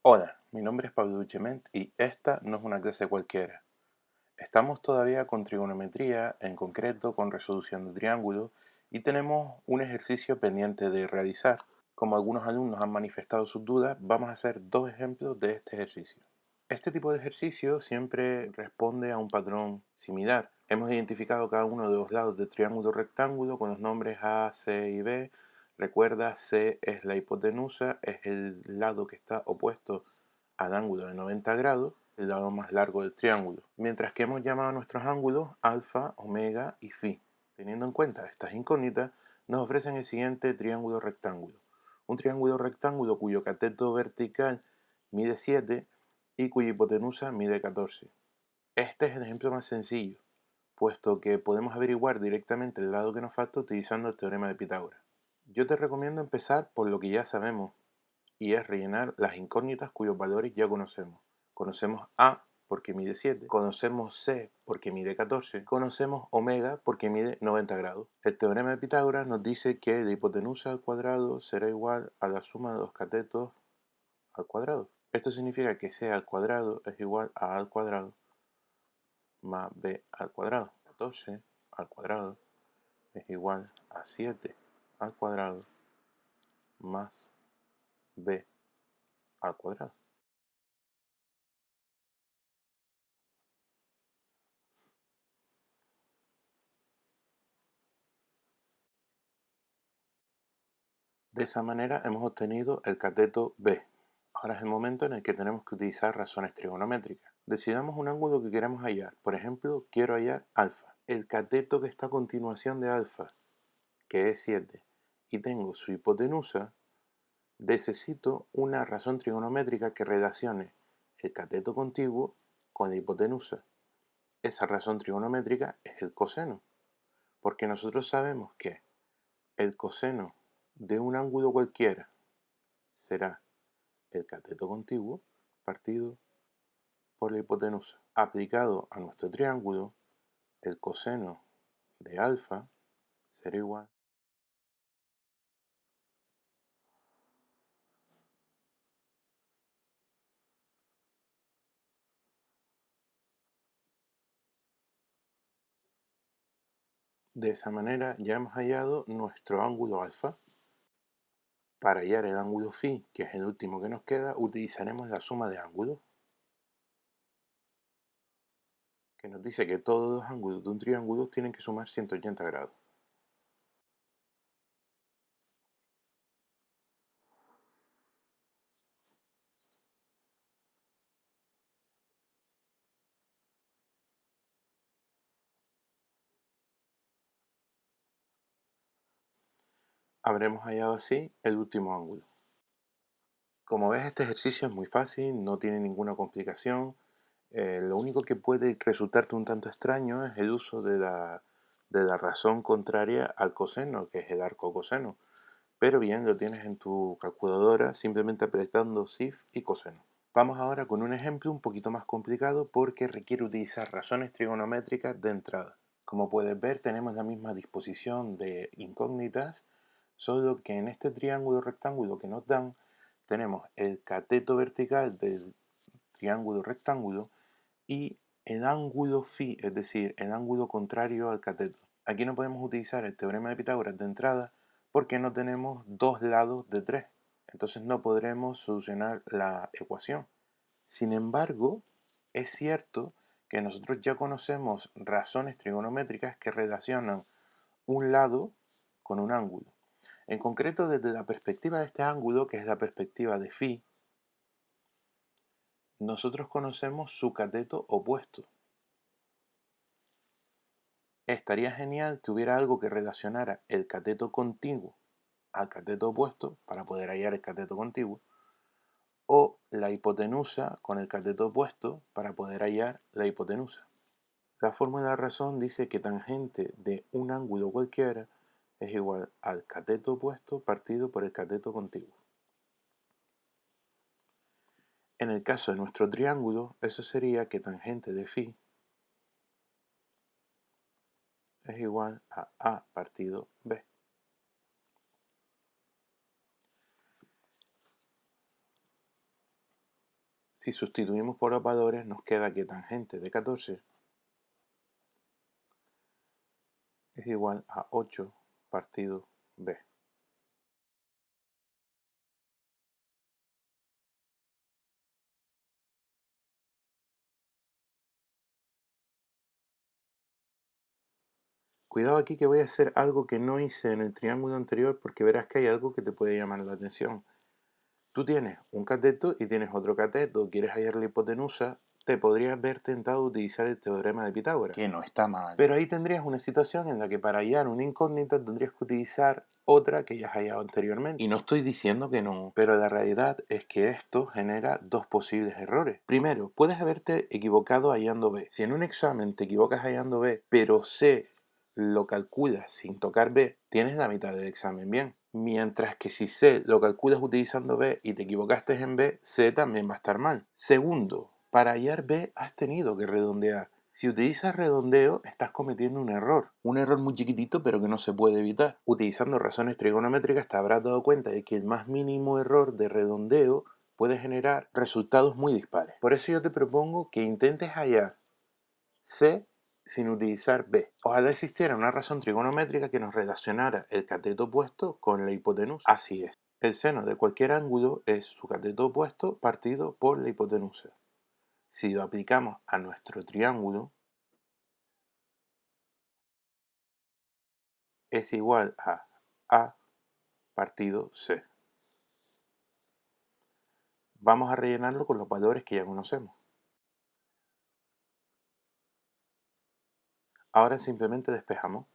Hola, mi nombre es Pablo Duchement y esta no es una clase cualquiera. Estamos todavía con trigonometría, en concreto con resolución de triángulos, y tenemos un ejercicio pendiente de realizar. Como algunos alumnos han manifestado sus dudas, vamos a hacer dos ejemplos de este ejercicio. Este tipo de ejercicio siempre responde a un patrón similar. Hemos identificado cada uno de los lados del triángulo rectángulo con los nombres A, C y B. Recuerda, C es la hipotenusa, es el lado que está opuesto al ángulo de 90 grados, el lado más largo del triángulo. Mientras que hemos llamado a nuestros ángulos alfa, omega y phi. Teniendo en cuenta estas incógnitas, nos ofrecen el siguiente triángulo rectángulo. Un triángulo rectángulo cuyo cateto vertical mide 7 y cuya hipotenusa mide 14. Este es el ejemplo más sencillo, puesto que podemos averiguar directamente el lado que nos falta utilizando el teorema de Pitágoras. Yo te recomiendo empezar por lo que ya sabemos, y es rellenar las incógnitas cuyos valores ya conocemos. Conocemos A porque mide 7, conocemos C porque mide 14, conocemos omega porque mide 90 grados. El teorema de Pitágoras nos dice que la hipotenusa al cuadrado será igual a la suma de los catetos al cuadrado. Esto significa que C al cuadrado es igual a A al cuadrado más B al cuadrado. 14 al cuadrado es igual a 7 al cuadrado más B al cuadrado. De esa manera hemos obtenido el cateto B. Ahora es el momento en el que tenemos que utilizar razones trigonométricas. Decidamos un ángulo que queremos hallar. Por ejemplo, quiero hallar alfa. El cateto que está a continuación de alfa, que es 7, y tengo su hipotenusa, necesito una razón trigonométrica que relacione el cateto contiguo con la hipotenusa. Esa razón trigonométrica es el coseno, porque nosotros sabemos que el coseno de un ángulo cualquiera será el cateto contiguo partido por la hipotenusa. Aplicado a nuestro triángulo, el coseno de alfa será igual . De esa manera ya hemos hallado nuestro ángulo alfa. Para hallar el ángulo phi, que es el último que nos queda, utilizaremos la suma de ángulos, que nos dice que todos los ángulos de un triángulo tienen que sumar 180 grados. Habremos hallado así el último ángulo. Como ves, este ejercicio es muy fácil, no tiene ninguna complicación. Lo único que puede resultarte un tanto extraño es el uso de la razón contraria al coseno, que es el arco coseno. Pero bien, lo tienes en tu calculadora simplemente apretando Shift y coseno. Vamos ahora con un ejemplo un poquito más complicado porque requiere utilizar razones trigonométricas de entrada. Como puedes ver, tenemos la misma disposición de incógnitas, solo que en este triángulo rectángulo que nos dan, tenemos el cateto vertical del triángulo rectángulo y el ángulo phi, es decir, el ángulo contrario al cateto. Aquí no podemos utilizar el teorema de Pitágoras de entrada porque no tenemos dos lados de 3. Entonces no podremos solucionar la ecuación. Sin embargo, es cierto que nosotros ya conocemos razones trigonométricas que relacionan un lado con un ángulo. En concreto, desde la perspectiva de este ángulo, que es la perspectiva de phi, nosotros conocemos su cateto opuesto. Estaría genial que hubiera algo que relacionara el cateto contiguo al cateto opuesto para poder hallar el cateto contiguo, o la hipotenusa con el cateto opuesto para poder hallar la hipotenusa. La fórmula de razón dice que tangente de un ángulo cualquiera es igual al cateto opuesto partido por el cateto contiguo. En el caso de nuestro triángulo, eso sería que tangente de phi es igual a A partido B. Si sustituimos por los valores, nos queda que tangente de 14 es igual a 8 partido b. Cuidado aquí que voy a hacer algo que no hice en el triángulo anterior porque verás que hay algo que te puede llamar la atención. Tú tienes un cateto y tienes otro cateto, quieres hallar la hipotenusa, te podrías ver tentado a utilizar el teorema de Pitágoras. Que no está mal. Pero ahí tendrías una situación en la que para hallar una incógnita tendrías que utilizar otra que ya has hallado anteriormente. Y no estoy diciendo que no, pero la realidad es que esto genera dos posibles errores. Primero, puedes haberte equivocado hallando B. Si en un examen te equivocas hallando B, pero C lo calculas sin tocar B, tienes la mitad del examen bien. Mientras que si C lo calculas utilizando B y te equivocaste en B, C también va a estar mal. Segundo, para hallar B has tenido que redondear. Si utilizas redondeo, estás cometiendo un error muy chiquitito pero que no se puede evitar. Utilizando razones trigonométricas te habrás dado cuenta de que el más mínimo error de redondeo puede generar resultados muy dispares. Por eso yo te propongo que intentes hallar C sin utilizar B. Ojalá existiera una razón trigonométrica que nos relacionara el cateto opuesto con la hipotenusa. Así es. El seno de cualquier ángulo es su cateto opuesto partido por la hipotenusa. Si lo aplicamos a nuestro triángulo, es igual a A partido C. Vamos a rellenarlo con los valores que ya conocemos. Ahora simplemente despejamos.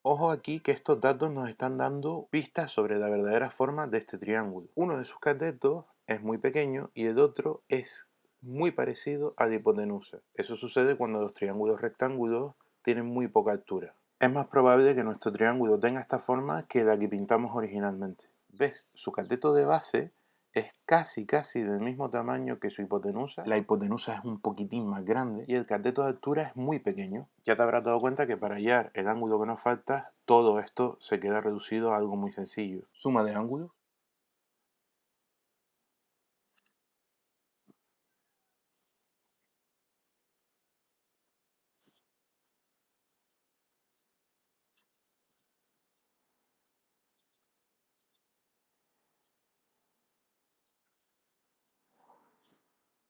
Ojo aquí que estos datos nos están dando pistas sobre la verdadera forma de este triángulo. Uno de sus catetos es muy pequeño y el otro es muy parecido a la hipotenusa. Eso sucede cuando los triángulos rectángulos tienen muy poca altura. Es más probable que nuestro triángulo tenga esta forma que la que pintamos originalmente. ¿Ves? Su cateto de base es casi del mismo tamaño que su hipotenusa. La hipotenusa es un poquitín más grande y el cateto de altura es muy pequeño. Ya te habrás dado cuenta que para hallar el ángulo que nos falta, todo esto se queda reducido a algo muy sencillo. Suma de ángulos.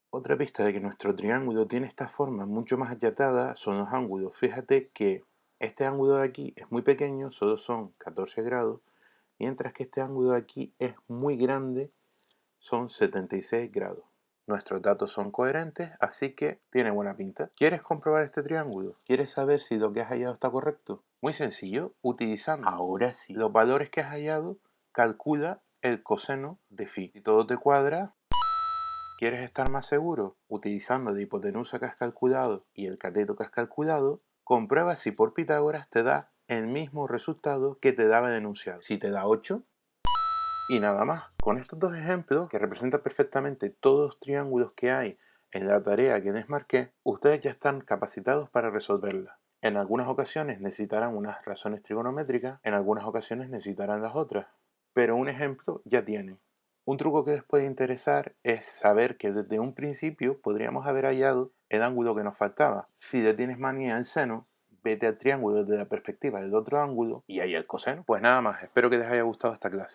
Otra pista de que nuestro triángulo tiene esta forma mucho más achatada son los ángulos. Fíjate que este ángulo de aquí es muy pequeño, solo son 14 grados, mientras que este ángulo de aquí es muy grande, son 76 grados. Nuestros datos son coherentes, así que tiene buena pinta. ¿Quieres comprobar este triángulo? ¿Quieres saber si lo que has hallado está correcto? Muy sencillo, utilizando ahora sí los valores que has hallado, calcula el coseno de phi. Si todo te cuadra, ¿quieres estar más seguro? Utilizando la hipotenusa que has calculado y el cateto que has calculado, comprueba si por Pitágoras te da el mismo resultado que te daba el enunciado. Si te da 8, y nada más. Con estos dos ejemplos, que representan perfectamente todos los triángulos que hay en la tarea que les marqué, ustedes ya están capacitados para resolverla. En algunas ocasiones necesitarán unas razones trigonométricas, en algunas ocasiones necesitarán las otras. Pero un ejemplo ya tienen. Un truco que les puede interesar es saber que desde un principio podríamos haber hallado el ángulo que nos faltaba. Si le tienes manía al seno, vete al triángulo desde la perspectiva del otro ángulo y ahí el coseno. Pues nada más, espero que les haya gustado esta clase.